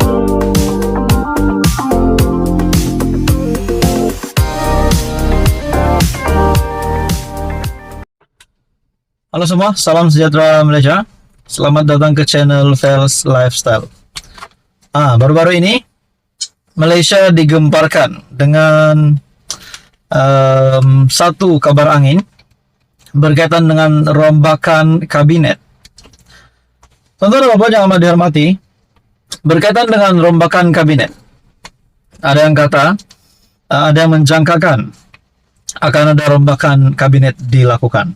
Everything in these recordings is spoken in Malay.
Halo semua, salam sejahtera Malaysia. Selamat datang ke channel Fels Lifestyle. Baru-baru ini Malaysia digemparkan dengan satu kabar angin berkaitan dengan rombakan kabinet. Tuan-tuan dan Bapak yang amat dihormati, berkaitan dengan rombakan kabinet, ada yang kata, ada yang menjangkakan akan ada rombakan kabinet dilakukan.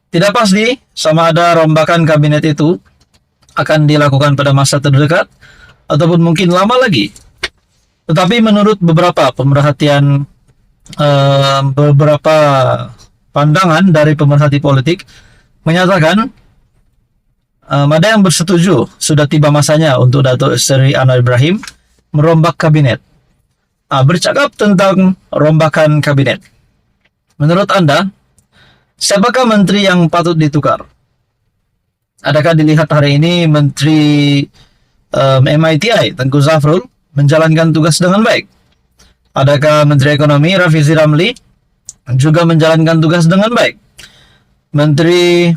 Tidak pasti sama ada rombakan kabinet itu akan dilakukan pada masa terdekat ataupun mungkin lama lagi. Tetapi menurut beberapa pemerhatian, beberapa pandangan dari pemerhati politik menyatakan ada yang bersetuju sudah tiba masanya untuk Datuk Seri Anwar Ibrahim merombak kabinet. Bercakap tentang rombakan kabinet, menurut Anda, siapakah menteri yang patut ditukar? Adakah dilihat hari ini Menteri MITI Tengku Zafrul menjalankan tugas dengan baik? Adakah Menteri Ekonomi Rafizi Ramli juga menjalankan tugas dengan baik? Menteri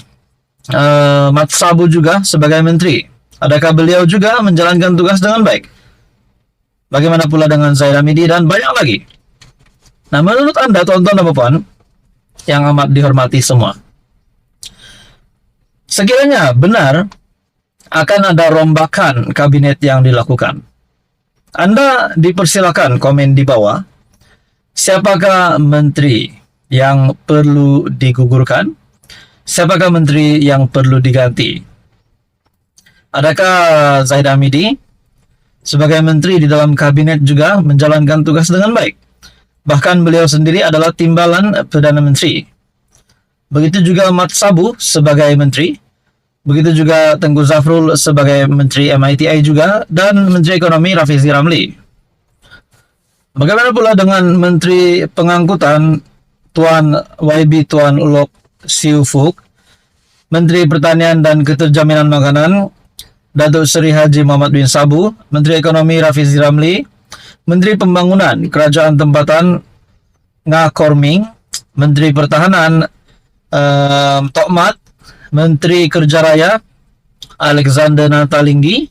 Mat Sabu juga sebagai menteri, adakah beliau juga menjalankan tugas dengan baik? Bagaimana pula dengan Zaid Hamidi dan banyak lagi? Nah, menurut Anda, tuan-tuan dan puan yang amat dihormati semua, sekiranya benar akan ada rombakan kabinet yang dilakukan, Anda dipersilakan komen di bawah, siapakah menteri yang perlu digugurkan, siapakah menteri yang perlu diganti. Adakah Zaid Hamidi sebagai menteri di dalam kabinet juga menjalankan tugas dengan baik? Bahkan beliau sendiri adalah timbalan Perdana Menteri. Begitu juga Mat Sabu sebagai menteri. Begitu juga Tengku Zafrul sebagai menteri MITI juga. Dan Menteri Ekonomi Rafizi Ramli. Bagaimana pula dengan Menteri Pengangkutan Tuan YB Tuan Lok Siu Fuk, Menteri Pertanian dan Keterjaminan Makanan Datuk Seri Haji Muhammad bin Sabu, Menteri Ekonomi Rafizi Ramli, Menteri Pembangunan Kerajaan Tempatan Ngah Korming, Menteri Pertahanan Tokmat, Menteri Kerja Raya Alexander Natalinggi,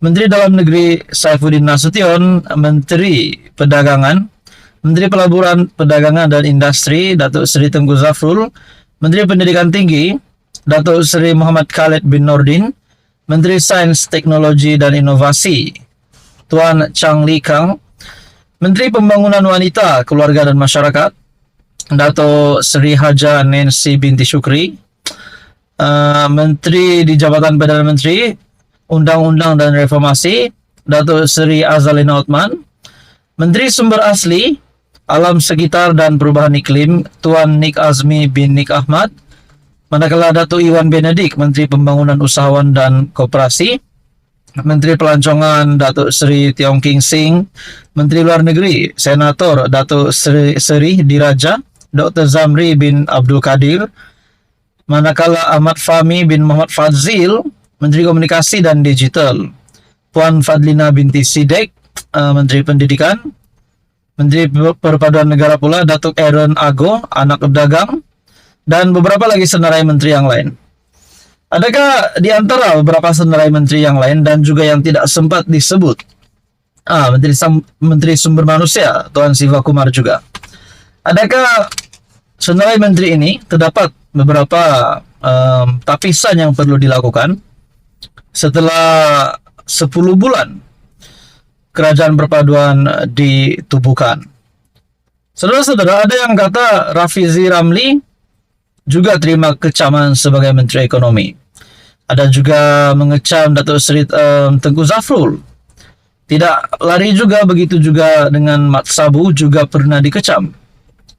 Menteri Dalam Negeri Saifuddin Nasution, Menteri Perdagangan, Menteri Pelaburan Perdagangan dan Industri Datuk Seri Tengku Zafrul, Menteri Pendidikan Tinggi Datuk Seri Muhammad Khalid bin Nordin, Menteri Sains, Teknologi dan Inovasi Tuan Chang Li Kang, Menteri Pembangunan Wanita, Keluarga dan Masyarakat Datuk Seri Haja Nancy binti Syukri, Menteri di Jabatan Perdana Menteri Undang-Undang dan Reformasi Datuk Seri Azalina Othman, Menteri Sumber Asli, Alam Sekitar dan Perubahan Iklim Tuan Nik Azmi bin Nik Ahmad, manakala Datuk Iwan Benedik Menteri Pembangunan Usahawan dan Koperasi, Menteri Pelancongan Datuk Seri Tiong King Sing, Menteri Luar Negeri Senator Datuk Seri Diraja Dr. Zamri bin Abdul Kadir, manakala Ahmad Fahmi bin Muhammad Fadzil Menteri Komunikasi dan Digital, Puan Fadlina binti Sidek Menteri Pendidikan, Menteri Perpaduan Negara pula Datuk Aaron Ago Anak Pedagang, dan beberapa lagi senarai menteri yang lain. Adakah di antara beberapa senarai menteri yang lain dan juga yang tidak sempat disebut, Menteri Sumber Manusia Tuan Siva Kumar juga, adakah senarai menteri ini terdapat beberapa tapisan yang perlu dilakukan setelah 10 bulan kerajaan perpaduan ditubuhkan? Saudara-saudara, ada yang kata Rafizi Ramli juga terima kecaman sebagai Menteri Ekonomi. Ada juga mengecam Datuk Seri Tengku Zafrul. Tidak lari juga, begitu juga dengan Mat Sabu juga pernah dikecam.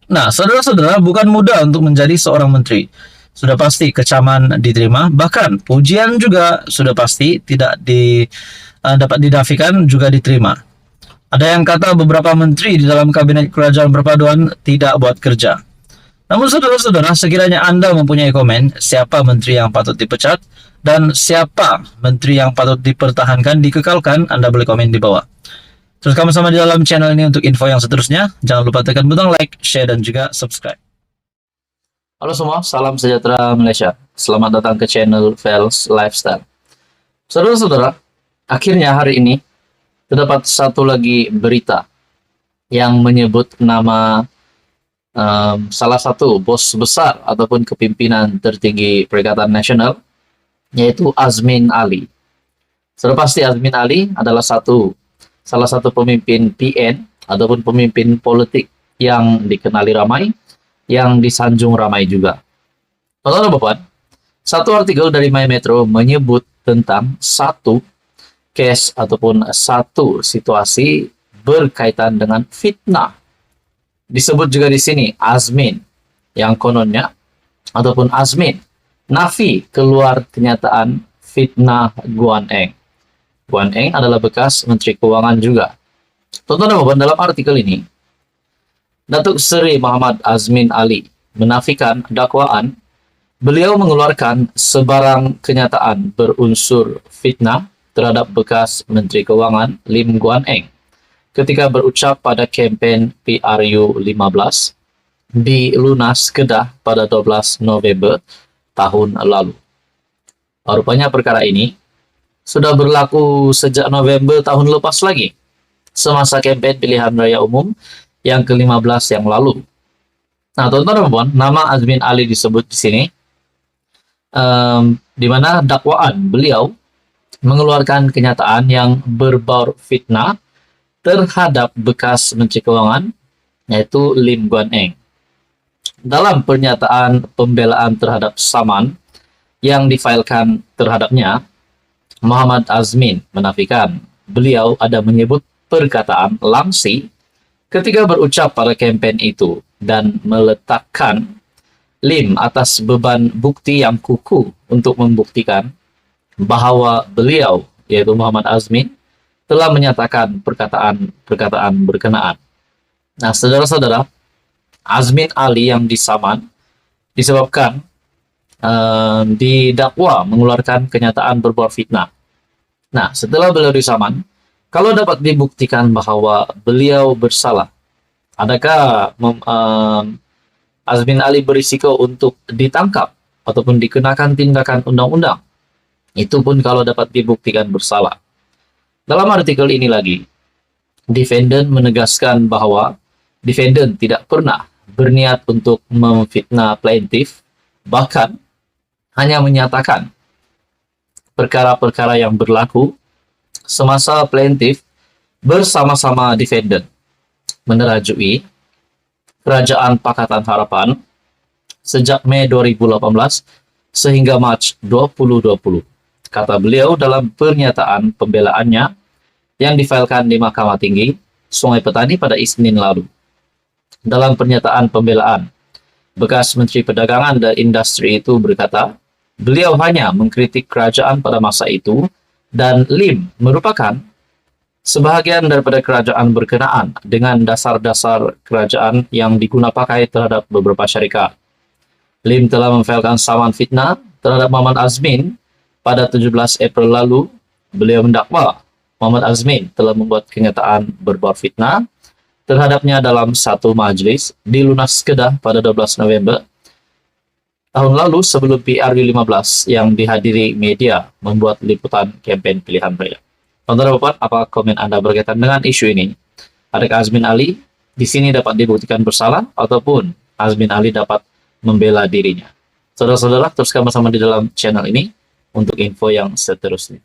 Nah, saudara-saudara, bukan mudah untuk menjadi seorang menteri. Sudah pasti kecaman diterima, bahkan pujian juga sudah pasti tidak dapat dinafikan juga diterima. Ada yang kata beberapa menteri di dalam kabinet kerajaan perpaduan tidak buat kerja. Namun saudara-saudara, sekiranya Anda mempunyai komen siapa menteri yang patut dipecat, Dan siapa menteri yang patut dipertahankan, dikekalkan? Anda boleh komen di bawah. Terus kamu sama di dalam channel ini untuk info yang seterusnya. Jangan lupa tekan butang like, share, dan juga subscribe. Halo semua, salam sejahtera Malaysia. Selamat datang ke channel Vels Lifestyle. Saudara-saudara, akhirnya hari ini terdapat satu lagi berita yang menyebut nama salah satu bos besar ataupun kepimpinan tertinggi Perikatan Nasional, yaitu Azmin Ali. Sudah pasti Azmin Ali adalah salah satu pemimpin PN ataupun pemimpin politik yang dikenali ramai, yang disanjung ramai juga. Teman-teman, satu artikel dari My Metro menyebut tentang satu case ataupun satu situasi berkaitan dengan fitnah. Disebut juga di sini Azmin, yang kononnya ataupun Azmin nafi keluar kenyataan fitnah Guan Eng. Guan Eng adalah bekas Menteri Keuangan juga. Tonton dalam artikel ini, Datuk Seri Muhammad Azmin Ali menafikan dakwaan beliau mengeluarkan sebarang kenyataan berunsur fitnah terhadap bekas Menteri Keuangan Lim Guan Eng ketika berucap pada kempen PRU 15 di Lunas Kedah pada 12 November tahun lalu. Rupanya perkara ini sudah berlaku sejak November tahun lepas lagi, semasa kempen pilihan raya umum yang ke-15 yang lalu. Nah, teman-teman, nama Azmin Ali disebut di sini, di mana dakwaan beliau mengeluarkan kenyataan yang berbau fitnah terhadap bekas Menteri Keuangan, yaitu Lim Guan Eng. Dalam pernyataan pembelaan terhadap saman yang difailkan terhadapnya, Muhammad Azmin menafikan beliau ada menyebut perkataan langsi ketika berucap pada kempen itu dan meletakkan Lim atas beban bukti yang kukuh untuk membuktikan bahwa beliau, yaitu Muhammad Azmin, telah menyatakan perkataan berkenaan. Nah, saudara-saudara, Azmin Ali yang disaman disebabkan didakwa mengeluarkan kenyataan berbau fitnah. Nah, setelah beliau disaman, kalau dapat dibuktikan bahwa beliau bersalah, adakah Azmin Ali berisiko untuk ditangkap ataupun dikenakan tindakan undang-undang? Itu pun kalau dapat dibuktikan bersalah. Dalam artikel ini lagi, defendant menegaskan bahwa defendant tidak pernah berniat untuk memfitnah plaintiff, bahkan hanya menyatakan perkara-perkara yang berlaku semasa plaintiff bersama-sama defendant menerajui Kerajaan Pakatan Harapan sejak Mei 2018 sehingga Mac 2020. Kata beliau dalam pernyataan pembelaannya yang difailkan di Mahkamah Tinggi Sungai Petani pada Isnin lalu. Dalam pernyataan pembelaan, bekas Menteri Perdagangan dan Industri itu berkata, beliau hanya mengkritik kerajaan pada masa itu dan Lim merupakan sebahagian daripada kerajaan berkenaan dengan dasar-dasar kerajaan yang digunakan pakai terhadap beberapa syarikat. Lim telah memfailkan saman fitnah terhadap Muhammad Azmin pada 17 April lalu. Beliau mendakwa Muhammad Azmin telah membuat kenyataan berbau fitnah terhadapnya dalam satu majlis di Lunas Kedah pada 12 November tahun lalu sebelum PRU 15 yang dihadiri media membuat liputan kempen pilihan raya. Teman-teman, apa komen Anda berkaitan dengan isu ini? Adakah Azmin Ali di sini dapat dibuktikan bersalah ataupun Azmin Ali dapat membela dirinya? Saudara-saudara, terus bersama di dalam channel ini untuk info yang seterusnya.